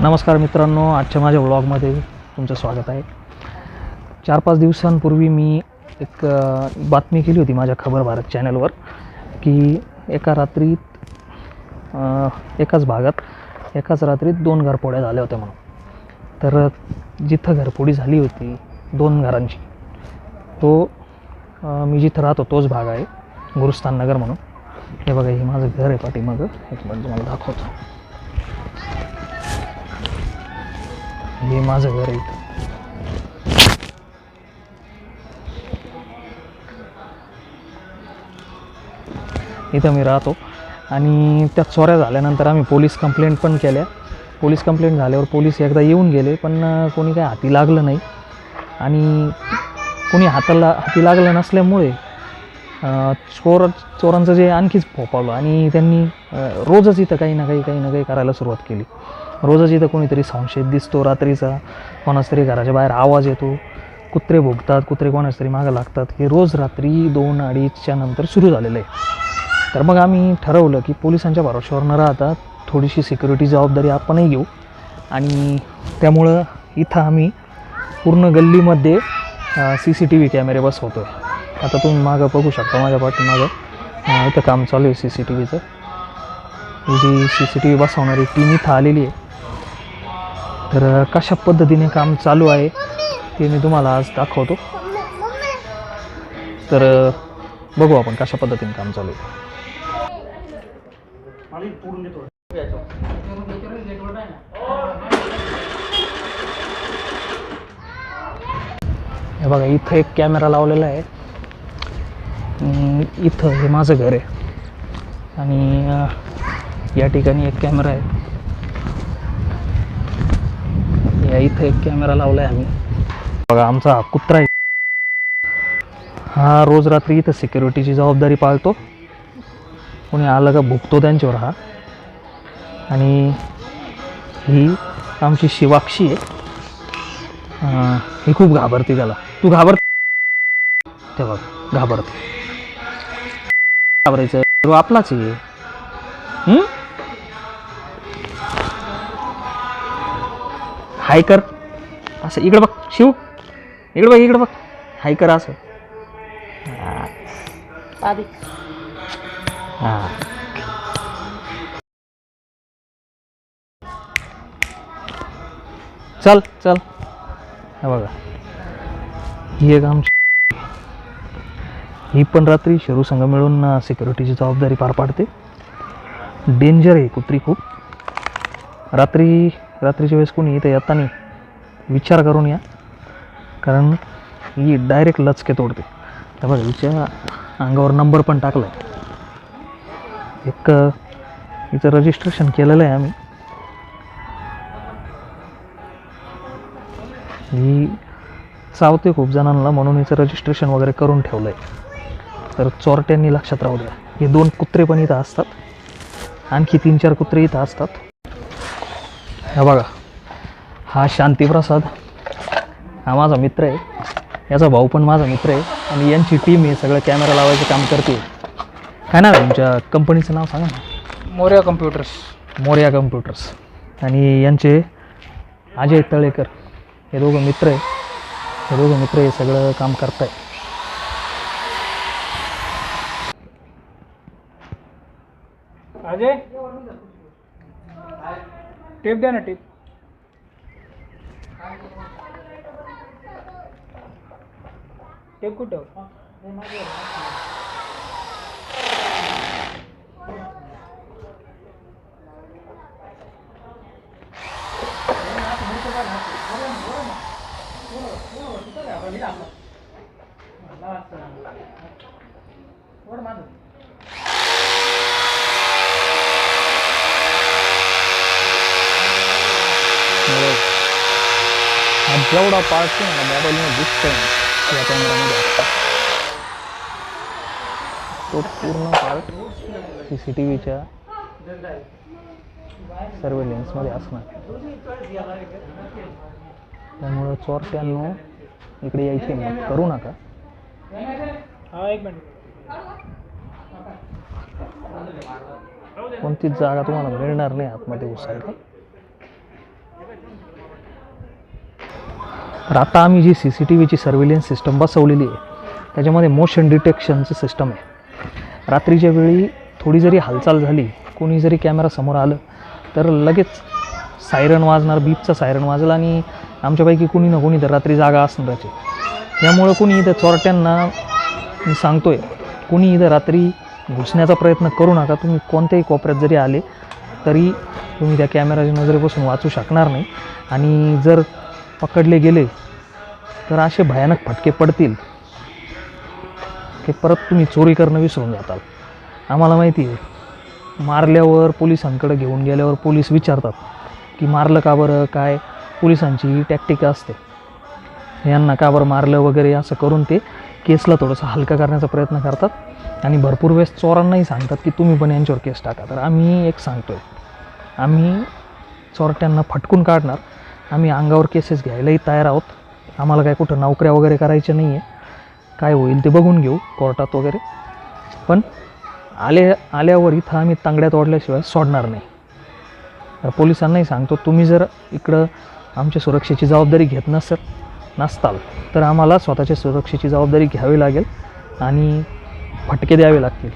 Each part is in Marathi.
नमस्कार मित्रांनो, आजच्या माझ्या व्लॉगमध्ये तुमचं स्वागत आहे। 4-5 दिवसांपूर्वी मी एक बातमी केली होती माझ्या खबर भारत चॅनलवर की एका रात्रीत एकाच भागात एकाच रात्रीत 2 घरफोड्या झाल्या होत्या म्हणून। तर जिथं घरफोडी झाली होती 2 घरांची, तो मी जिथं राहतो तोच भाग आहे, गुरुस्थान नगर म्हणून। हे बघा, हे माझं घर आहे पाठीमागं, एक मिनिट तुम्हाला दाखवतो। हे माझं घर आहे। इथं मी राहतो आणि त्या चोऱ्या झाल्यानंतर आम्ही पोलीस कंप्लेंट पण केल्या। पोलीस कंप्लेंट झाल्यावर पोलीस एकदा येऊन गेले, पण कोणी काय हाती लागलं नाही। आणि कोणी हाती लागलं नसल्यामुळे चोरांचं जे आणखीच फोपावलं आणि त्यांनी रोजच इथं काही ना काही करायला सुरुवात केली। रोजच इथं कोणीतरी संशयित दिसतो रात्रीचा, कोणाच तरी घराच्या बाहेर आवाज येतो, कुत्रे भुंकतात, कुत्रे कोणाच तरी मागं लागतात। हे रोज रात्री 2-2:30च्या नंतर सुरू झालेलं आहे। तर मग आम्ही ठरवलं की पोलिसांच्या भरोश्यावर न राहता थोडीशी सिक्युरिटी जबाबदारी आपणही घेऊ। आणि त्यामुळं इथं आम्ही पूर्ण गल्लीमध्ये CCTV कॅमेरे बसवतो आहे। आता तुम्ही मागं बघू शकता, माझ्या पाठीमागं इथं काम चालू आहे CCTVचं। ही जी CCTV बसवणारी टीम इथं आलेली आहे। तर कशा पद्धतीने काम चालू आहे ते मी तुम्हाला आज दाखवतो। तर बघू आपण कशा पद्धतीने काम चालू आहे। हे बघा, इथं एक कॅमेरा लावलेला आहे। इथं हे माझं घर आहे आणि या ठिकाणी एक कॅमेरा आहे। या इथं एक कॅमेरा लावला आहे आम्ही। बघा, आमचा हा कुत्रा आहे, हा रोज रात्री इथं सिक्युरिटीची जबाबदारी पाळतो। कोणी आलं का भुकतो त्यांच्यावर हा। आणि ही आमची शिवाक्षी आहे, ही खूप घाबरते त्याला। तू ते बघ, घाबरायचं तो आपलाच आहे। हाय कर असं, इकडे बघ शिव, इकडे बघ, हाय कर असं। चल चल। हे बघा, ही एक आमची, ही पण रात्री शेरू संघ मिळून सिक्युरिटीची जबाबदारी पार पाडते। डेंजर आहे कुत्री खूप। रात्रीच्या वेळेस कोणी इथे येताना विचार करून या, कारण ही डायरेक्ट लचके तोडते। त्यामुळे हिच्या अंगावर नंबर पण टाकला आहे। एक हिचं रजिस्ट्रेशन केलेलं आहे आम्ही। ही चावते खूप जणांना, म्हणून हिचं रजिस्ट्रेशन वगैरे करून ठेवलं आहे। तर चोरट्यांनी लक्षात राहू द्या, हे 2 कुत्रे पण इथं असतात, आणखी 3-4 कुत्रे इथं असतात। हा बघा, हा शांतीप्रसाद, हा माझा मित्र आहे, याचा भाऊ पण माझा मित्र आहे। आणि यांची टीम आहे सगळं कॅमेरा लावायचं काम करते। काय नाव आहे तुमच्या कंपनीचं? नाव सांगा ना। मोर्या कम्प्युटर्स। आणि यांचे अजय तळेकर, हे दोघं मित्र आहे। हे सगळं काम करताय। अजय, टेप द्या ना, टेप कुठं? हा जेवढा पार्ट आहे ना मोबाईलमध्ये दिसतोय या कॅमेरामध्ये, तो पूर्ण पार्ट CCTVच्या सर्वेलन्समध्ये असणार। त्यामुळं चोरट्यांनो इकडे यायची हिम्मत करू नका। हा, एक मिनिट। कोणतीच जागा तुम्हाला मिळणार नाही आतमध्ये घुसायला। तर आता आम्ही जी CCTVची सर्व्हिलन्स सिस्टम बसवलेली आहे त्याच्यामध्ये मोशन डिटेक्शनचं सिस्टम आहे. रात्रीच्या वेळी थोडी जरी हालचाल झाली, कोणी जरी कॅमेरा समोर आलं तर लगेच सायरन वाजणार, बीपचा सायरन वाजला आणि आमच्यापैकी कोणी ना कोणी तर रात्री जागा असणारच आहे. त्यामुळं कोणी इथं चोरट्यांना मी सांगतोय, कोणी इथं रात्री घुसण्याचा प्रयत्न करू नका. तुम्ही कोणत्याही कोपऱ्यात जरी आले तरी तुम्ही त्या कॅमेराच्या नजरेपासून वाचू शकणार नाही आणि जर पकडले गेले तर असे भयानक फटके पडतील की परत तुम्ही चोरी करणं विसरून जाताल. आम्हाला माहिती आहे, मारल्यावर पोलिसांकडे घेऊन गेल्यावर पोलीस विचारतात की मारलं का बरं, काय पोलिसांची ही टॅक्टिक असते, यांना का बरं मारलं वगैरे असं करून ते केसला थोडंसं हलका करण्याचा प्रयत्न करतात आणि भरपूर वेळेस चोरांनाही सांगतात की तुम्ही पण यांच्यावर केस टाका. तर आम्ही एक सांगतो आहे, आम्ही चोरट्यांना फटकून काढणार, आम्ही अंगावर केसेस घ्यायलाही तयार आहोत. आम्हाला काय कुठं नोकऱ्या वगैरे करायच्या नाही आहे, काय होईल ते बघून घेऊ कोर्टात वगैरे, पण आल्यावर इथं आम्ही तांगड्यात ओढल्याशिवाय सोडणार नाही. तर पोलिसांनाही सांगतो, तुम्ही जर इकडं आमच्या सुरक्षेची जबाबदारी घेत नसताल तर आम्हाला स्वतःच्या सुरक्षेची जबाबदारी घ्यावी लागेल आणि फटके द्यावे लागतील.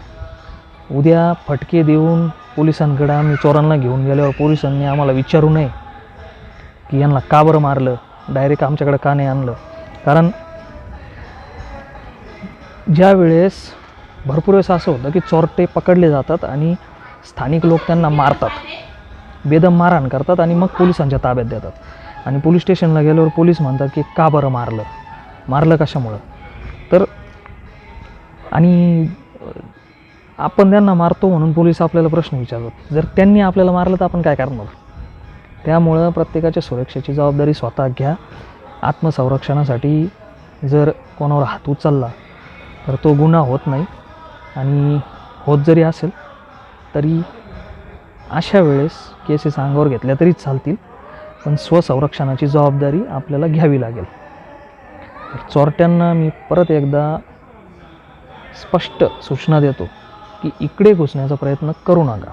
उद्या फटके देऊन पोलिसांकडे आम्ही चोरांना घेऊन गेल्यावर पोलिसांनी आम्हाला विचारू नये की यांना का बरं मारलं, डायरेक्ट आमच्याकडे का नाही आणलं. कारण ज्या वेळेस भरपूर वेळेस असं होतं की चोरटे पकडले जातात आणि स्थानिक लोक त्यांना मारतात, बेदम मारहाण करतात आणि मग पोलिसांच्या ताब्यात देतात आणि पोलीस स्टेशनला गेल्यावर पोलीस म्हणतात की का बरं मारलं कशामुळं. तर आणि आपण त्यांना मारतो म्हणून पोलीस आपल्याला प्रश्न विचारतात, जर त्यांनी आपल्याला मारलं तर आपण काय करणार. त्यामुळं प्रत्येकाच्या सुरक्षेची जबाबदारी स्वतः घ्या. आत्मसंरक्षणासाठी जर कोणावर हात उचलला तर तो गुन्हा होत नाही आणि होत जरी असेल तरी अशा वेळेस केसेस अंगावर घेतल्या तरी चालतील, पण स्वसंरक्षणाची जबाबदारी आपल्याला घ्यावी लागेल. चोरट्यांना मी परत एकदा स्पष्ट सूचना देतो की इकडे घुसण्याचा प्रयत्न करू नका.